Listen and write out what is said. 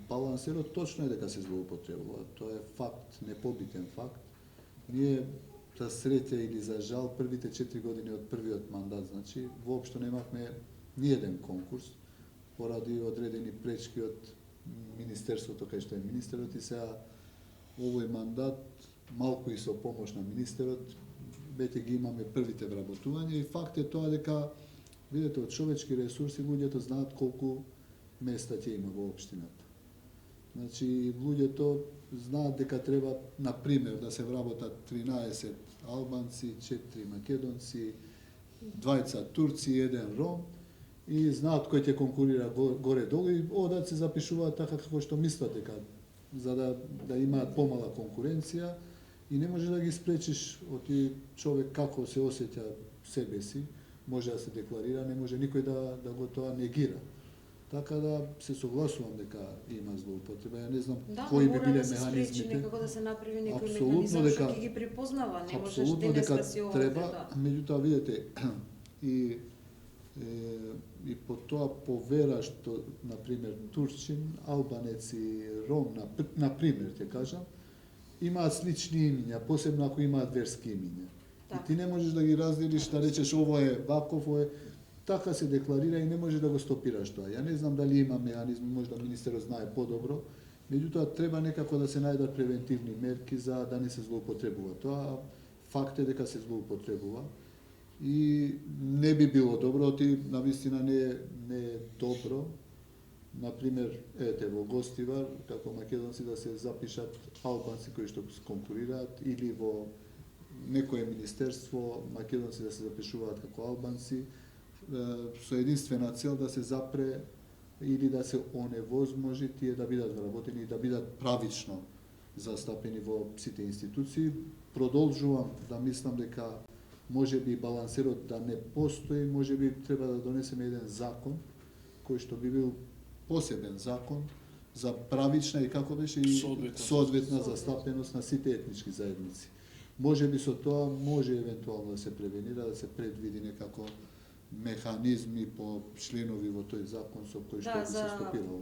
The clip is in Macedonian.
Балансирот точно е дека се злоупотребува. Тоа е факт, непобитен факт. Ние за среќа или за жал првите 4 години од првиот мандат, значи воопшто немавме ниеден конкурс поради одредени пречки од министерството кај што е министерот и сега овој мандат малку и со помош на министерот веќе ги имаме првите вработувања и факт е тоа дека видите од човечки ресурси луѓето знаат колку места ќе има во општината. Значи луѓето знаат дека треба на пример да се вработат 13 албанци, 4 македонци, 2 турци и 1 ром и знаат кој ќе конкурира горе-долу и одат се запишуваат така како што мислат дека за да имаат помала конкуренција и не можеш да ги спречиш од човек како се осеќа себе си, може да се декларира, не може никој да го тоа негира. Така да се согласувам дека има злоупотреба. Ја не знам кои би биле механизмите. Да, спречи некако да се направи некој механизам што ќе ги припознава, не можеш денеска си ова. Треба, меѓутоа видете и по тоа повера што на пример турчин, албанец и ром на пример ќе кажам, имаат слични имиња, посебно ако имаат верски имиња. И ти не можеш да ги разделиш, да речеш ово е ваков, ово е така се декларира и не може да го стопираш тоа. Ја не знам дали има механизми, можда министерот знае подобро, меѓутоа треба некако да се најдат превентивни мерки за да не се злоупотребува. Тоа факт е дека се злоупотребува и не би било добро, навистина не е добро. Например, ете во Гостивар, како македонци да се запишат албанци кои што конкурираат или во некое министерство македонци да се запишуваат како албанци, со единствена цел да се запре или да се оневозможи тие да бидат вработени и да бидат правично застапени во сите институции. Продолжувам да мислам дека може би балансирот да не постои, може би треба да донесеме еден закон кој што би бил посебен закон за правична и како беше и соодветна застапеност на сите етнички заедници. Може би со тоа може евентуално да се превенира, да се предвиди некако механизми по членови во тој закон со кој што би се стопирало.